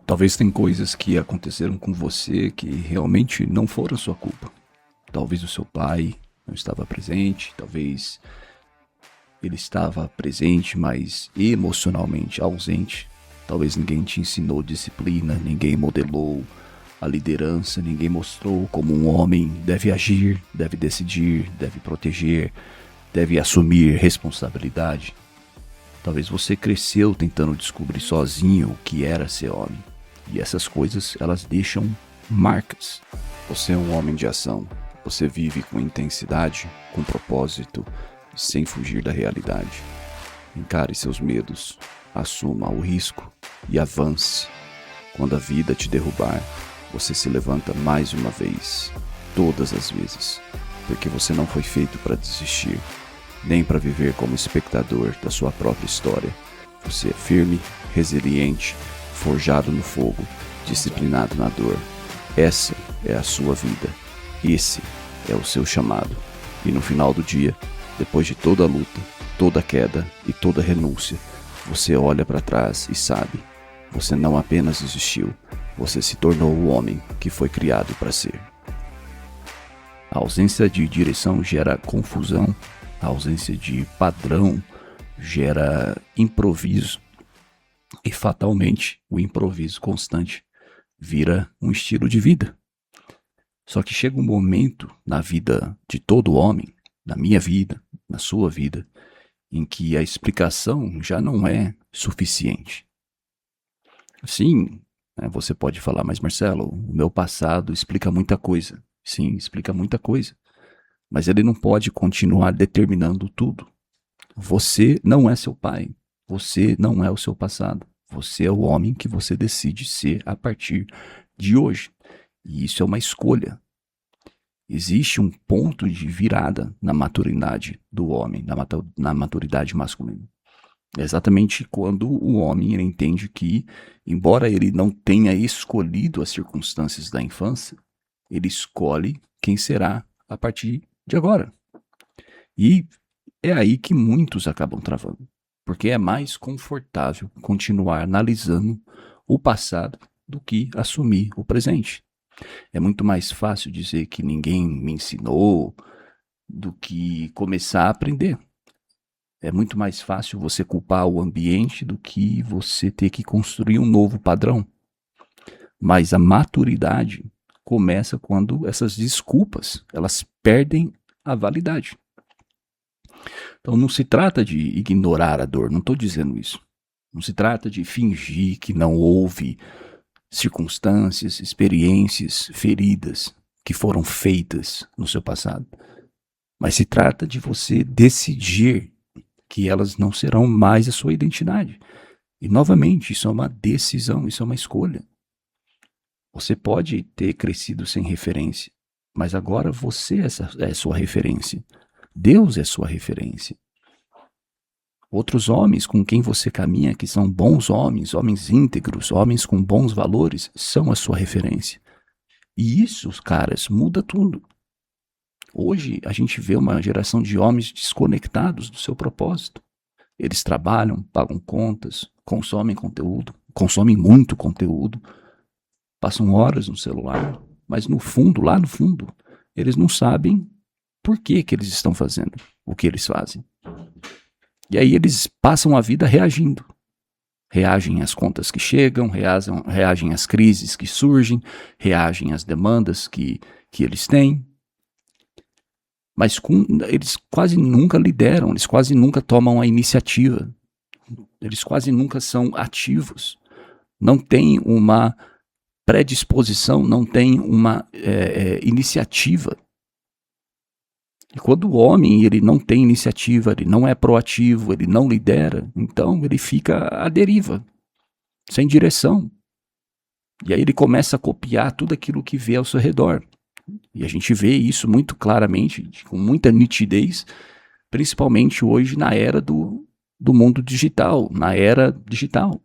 Talvez tem coisas que aconteceram com você que realmente não foram sua culpa. Talvez o seu pai não estava presente, talvez ele estava presente, mas emocionalmente ausente. Talvez ninguém te ensinou disciplina, ninguém modelou a liderança, ninguém mostrou como um homem deve agir, deve decidir, deve proteger, deve assumir responsabilidade. Talvez você cresceu tentando descobrir sozinho o que era ser homem. E essas coisas, elas deixam marcas. Você é um homem de ação. Você vive com intensidade, com propósito e sem fugir da realidade. Encare seus medos, assuma o risco e avance. Quando a vida te derrubar, você se levanta mais uma vez, todas as vezes, porque você não foi feito para desistir, nem para viver como espectador da sua própria história. Você é firme, resiliente, forjado no fogo, disciplinado na dor. Essa é a sua vida. Esse é o seu chamado. E no final do dia, depois de toda a luta, toda a queda e toda a renúncia, você olha para trás e sabe, você não apenas existiu, você se tornou o homem que foi criado para ser. A ausência de direção gera confusão, a ausência de padrão gera improviso e fatalmente o improviso constante vira um estilo de vida. Só que chega um momento na vida de todo homem, na minha vida, na sua vida, em que a explicação já não é suficiente. Sim, você pode falar, mas Marcelo, o meu passado explica muita coisa. Sim, explica muita coisa. Mas ele não pode continuar determinando tudo. Você não é seu pai. Você não é o seu passado. Você é o homem que você decide ser a partir de hoje. E isso é uma escolha. Existe um ponto de virada na maturidade do homem, na maturidade masculina. É exatamente quando o homem ele entende que, embora ele não tenha escolhido as circunstâncias da infância, ele escolhe quem será a partir de agora. E é aí que muitos acabam travando, porque é mais confortável continuar analisando o passado do que assumir o presente. É muito mais fácil dizer que ninguém me ensinou do que começar a aprender. É muito mais fácil você culpar o ambiente do que você ter que construir um novo padrão. Mas a maturidade começa quando essas desculpas, elas perdem a validade. Então não se trata de ignorar a dor, não estou dizendo isso. Não se trata de fingir que não houve circunstâncias, experiências, feridas que foram feitas no seu passado. Mas se trata de você decidir que elas não serão mais a sua identidade. E novamente, isso é uma decisão, isso é uma escolha. Você pode ter crescido sem referência, mas agora você é sua referência. Deus é sua referência. Outros homens com quem você caminha, que são bons homens, homens íntegros, homens com bons valores, são a sua referência. E isso, caras, muda tudo. Hoje a gente vê uma geração de homens desconectados do seu propósito. Eles trabalham, pagam contas, consomem conteúdo, consomem muito conteúdo, passam horas no celular, mas no fundo, lá no fundo, eles não sabem por que eles estão fazendo o que eles fazem. E aí eles passam a vida reagindo. Reagem às contas que chegam, reagem às crises que surgem, reagem às demandas que eles têm. Mas eles quase nunca lideram, eles quase nunca tomam a iniciativa. Eles quase nunca são ativos. Não tem uma predisposição, não tem uma iniciativa. E quando o homem ele não tem iniciativa, ele não é proativo, ele não lidera, então ele fica à deriva, sem direção. E aí ele começa a copiar tudo aquilo que vê ao seu redor. E a gente vê isso muito claramente, com muita nitidez, principalmente hoje na era do mundo digital, na era digital.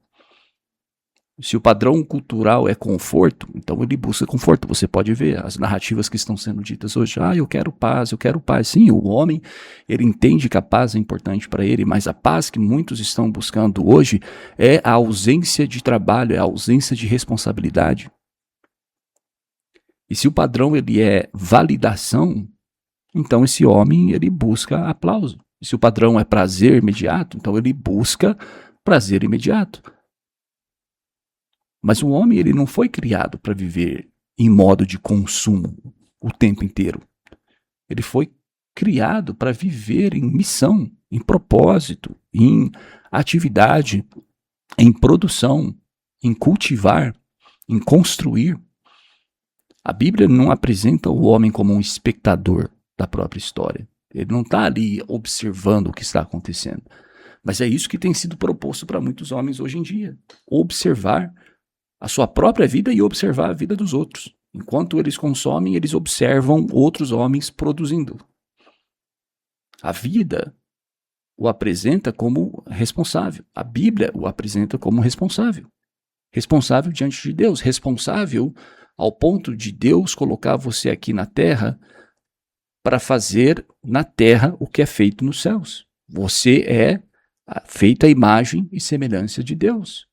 Se o padrão cultural é conforto, então ele busca conforto. Você pode ver as narrativas que estão sendo ditas hoje. Eu quero paz, eu quero paz. Sim, o homem, ele entende que a paz é importante para ele, mas a paz que muitos estão buscando hoje é a ausência de trabalho, é a ausência de responsabilidade. E se o padrão ele é validação, então esse homem ele busca aplauso. E se o padrão é prazer imediato, então ele busca prazer imediato. Mas o homem ele não foi criado para viver em modo de consumo o tempo inteiro. Ele foi criado para viver em missão, em propósito, em atividade, em produção, em cultivar, em construir. A Bíblia não apresenta o homem como um espectador da própria história. Ele não está ali observando o que está acontecendo. Mas é isso que tem sido proposto para muitos homens hoje em dia. Observar a sua própria vida e observar a vida dos outros. Enquanto eles consomem, eles observam outros homens produzindo. A vida o apresenta como responsável. A Bíblia o apresenta como responsável. Responsável diante de Deus. Responsável ao ponto de Deus colocar você aqui na terra para fazer na terra o que é feito nos céus. Você é feito à imagem e semelhança de Deus.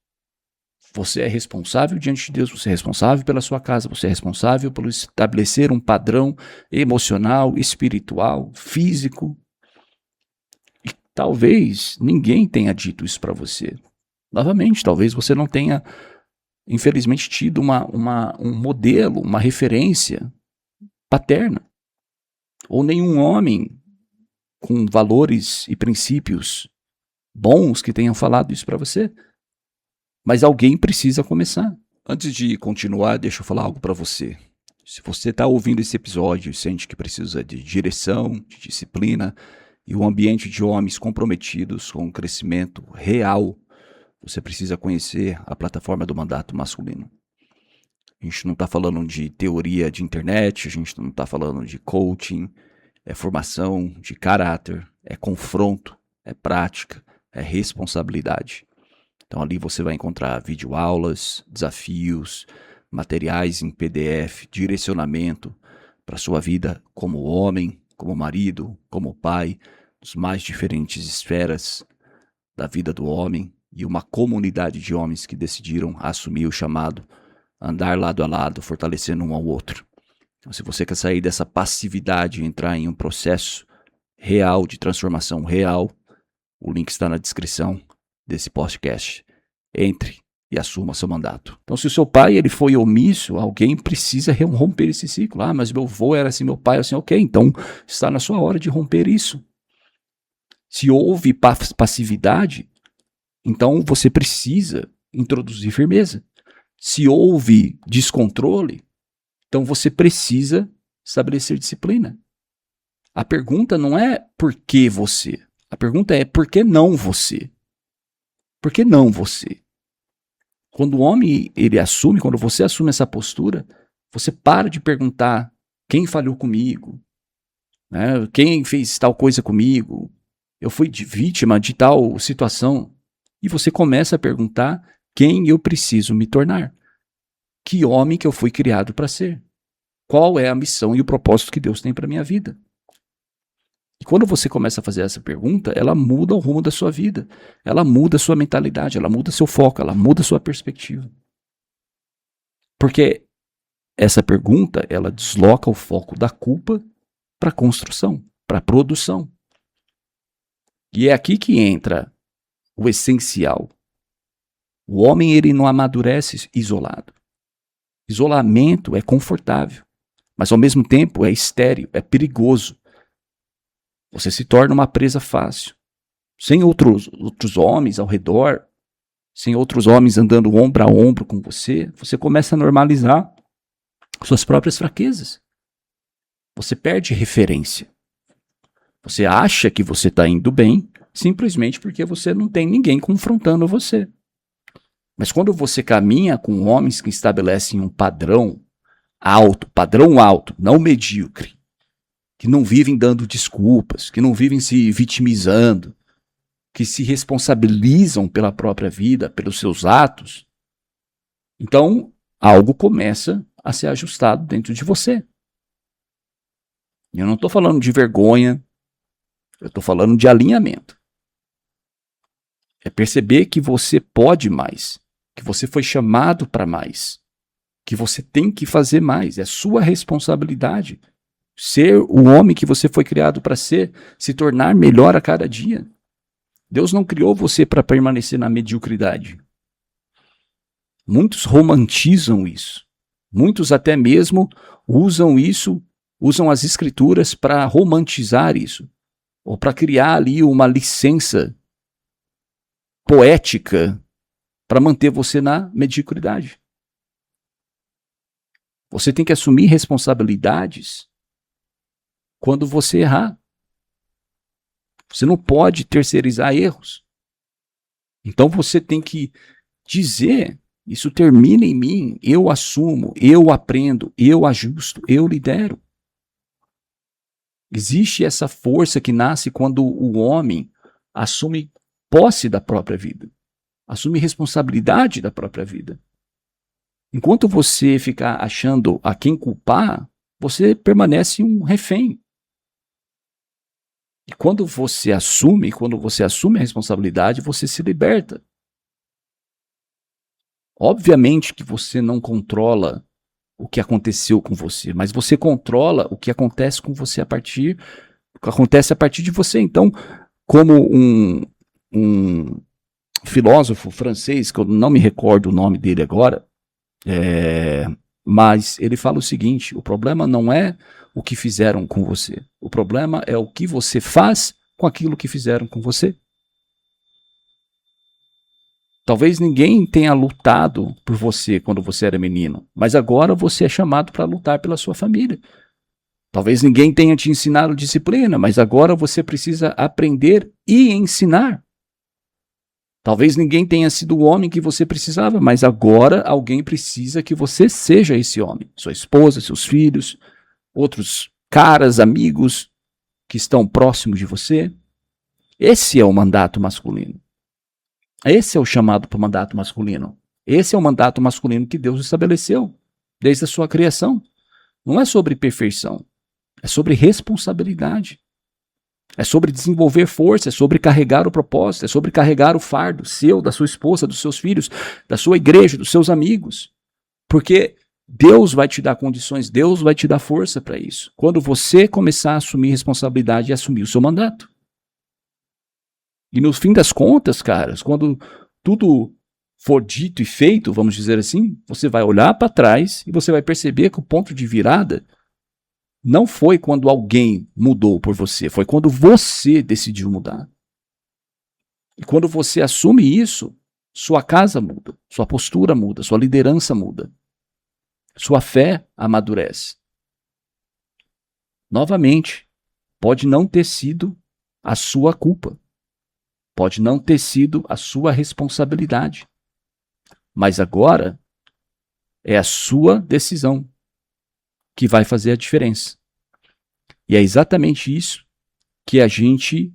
Você é responsável diante de Deus, você é responsável pela sua casa, você é responsável por estabelecer um padrão emocional, espiritual, físico. E talvez ninguém tenha dito isso para você. Novamente, talvez você não tenha, infelizmente, tido um modelo, uma referência paterna. Ou nenhum homem com valores e princípios bons que tenham falado isso para você. Mas alguém precisa começar. Antes de continuar, deixa eu falar algo para você. Se você está ouvindo esse episódio e sente que precisa de direção, de disciplina e um ambiente de homens comprometidos com um crescimento real, você precisa conhecer a plataforma do Mandato Masculino. A gente não está falando de teoria de internet, a gente não está falando de coaching, é formação de caráter, é confronto, é prática, é responsabilidade. Então ali você vai encontrar videoaulas, desafios, materiais em PDF, direcionamento para a sua vida como homem, como marido, como pai, nas mais diferentes esferas da vida do homem e uma comunidade de homens que decidiram assumir o chamado, andar lado a lado, fortalecendo um ao outro. Então, se você quer sair dessa passividade e entrar em um processo real de transformação real, o link está na descrição desse podcast. Entre e assuma seu mandato. Então, se o seu pai ele foi omisso, alguém precisa romper esse ciclo. Mas meu avô era assim, meu pai era assim. Ok, então está na sua hora de romper isso. Se houve passividade, então você precisa introduzir firmeza. Se houve descontrole, então você precisa estabelecer disciplina. A pergunta não é por que você. A pergunta é por que não você? Por que não você? Quando o homem ele assume, quando você assume essa postura, você para de perguntar quem falhou comigo, né? Quem fez tal coisa comigo, eu fui vítima de tal situação. E você começa a perguntar quem eu preciso me tornar. Que homem que eu fui criado para ser? Qual é a missão e o propósito que Deus tem para minha vida? E quando você começa a fazer essa pergunta, ela muda o rumo da sua vida. Ela muda a sua mentalidade, ela muda seu foco, ela muda a sua perspectiva. Porque essa pergunta, ela desloca o foco da culpa para a construção, para a produção. E é aqui que entra o essencial. O homem ele não amadurece isolado. Isolamento é confortável, mas ao mesmo tempo é estéril, é perigoso. Você se torna uma presa fácil. Sem outros homens ao redor, sem outros homens andando ombro a ombro com você, você começa a normalizar suas próprias fraquezas. Você perde referência. Você acha que você está indo bem, simplesmente porque você não tem ninguém confrontando você. Mas quando você caminha com homens que estabelecem um padrão alto, não medíocre, que não vivem dando desculpas, que não vivem se vitimizando, que se responsabilizam pela própria vida, pelos seus atos, Então, algo começa a ser ajustado dentro de você. E eu não estou falando de vergonha, eu estou falando de alinhamento. É perceber que você pode mais, que você foi chamado para mais, que você tem que fazer mais, é sua responsabilidade. Ser o homem que você foi criado para ser, se tornar melhor a cada dia. Deus não criou você para permanecer na mediocridade. Muitos romantizam isso. Muitos até mesmo usam as escrituras para romantizar isso, ou para criar ali uma licença poética para manter você na mediocridade. Você tem que assumir responsabilidades quando você errar. Você não pode terceirizar erros. Então você tem que dizer, isso termina em mim, eu assumo, eu aprendo, eu ajusto, eu lidero. Existe essa força que nasce quando o homem assume posse da própria vida, assume responsabilidade da própria vida. Enquanto você ficar achando a quem culpar, você permanece um refém. E quando você assume a responsabilidade, você se liberta. Obviamente que você não controla o que aconteceu com você, mas você controla o que acontece com você a partir de você. Então, como um filósofo francês, que eu não me recordo o nome dele agora, mas ele fala o seguinte: o problema não é o que fizeram com você, o problema é o que você faz com aquilo que fizeram com você. Talvez ninguém tenha lutado por você quando você era menino, mas agora você é chamado para lutar pela sua família. Talvez ninguém tenha te ensinado disciplina, mas agora você precisa aprender e ensinar. Talvez ninguém tenha sido o homem que você precisava, mas agora alguém precisa que você seja esse homem. Sua esposa, seus filhos, outros caras, amigos que estão próximos de você. Esse é o mandato masculino. Esse é o chamado para o mandato masculino. Esse é o mandato masculino que Deus estabeleceu desde a sua criação. Não é sobre perfeição, é sobre responsabilidade. É sobre desenvolver força, é sobre carregar o propósito, é sobre carregar o fardo seu, da sua esposa, dos seus filhos, da sua igreja, dos seus amigos. Porque Deus vai te dar condições, Deus vai te dar força para isso. Quando você começar a assumir responsabilidade e assumir o seu mandato. E no fim das contas, caras, quando tudo for dito e feito, vamos dizer assim, você vai olhar para trás e você vai perceber que o ponto de virada não foi quando alguém mudou por você, foi quando você decidiu mudar. E quando você assume isso, sua casa muda, sua postura muda, sua liderança muda, sua fé amadurece. Novamente, pode não ter sido a sua culpa, pode não ter sido a sua responsabilidade, mas agora é a sua decisão que vai fazer a diferença. E é exatamente isso que a gente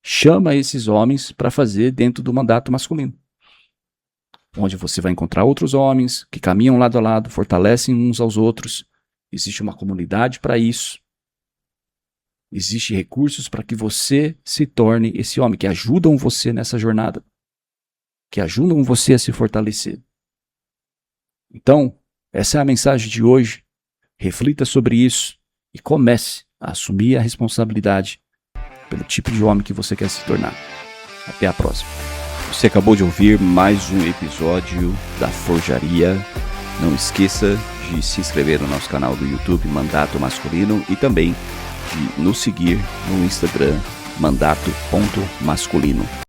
chama esses homens para fazer dentro do mandato masculino. Onde você vai encontrar outros homens que caminham lado a lado, fortalecem uns aos outros. Existe uma comunidade para isso. Existem recursos para que você se torne esse homem, que ajudam você nessa jornada, que ajudam você a se fortalecer. Então, essa é a mensagem de hoje. Reflita sobre isso e comece a assumir a responsabilidade pelo tipo de homem que você quer se tornar. Até a próxima. Você acabou de ouvir mais um episódio da Forjaria. Não esqueça de se inscrever no nosso canal do YouTube Mandato Masculino e também de nos seguir no Instagram mandato.masculino.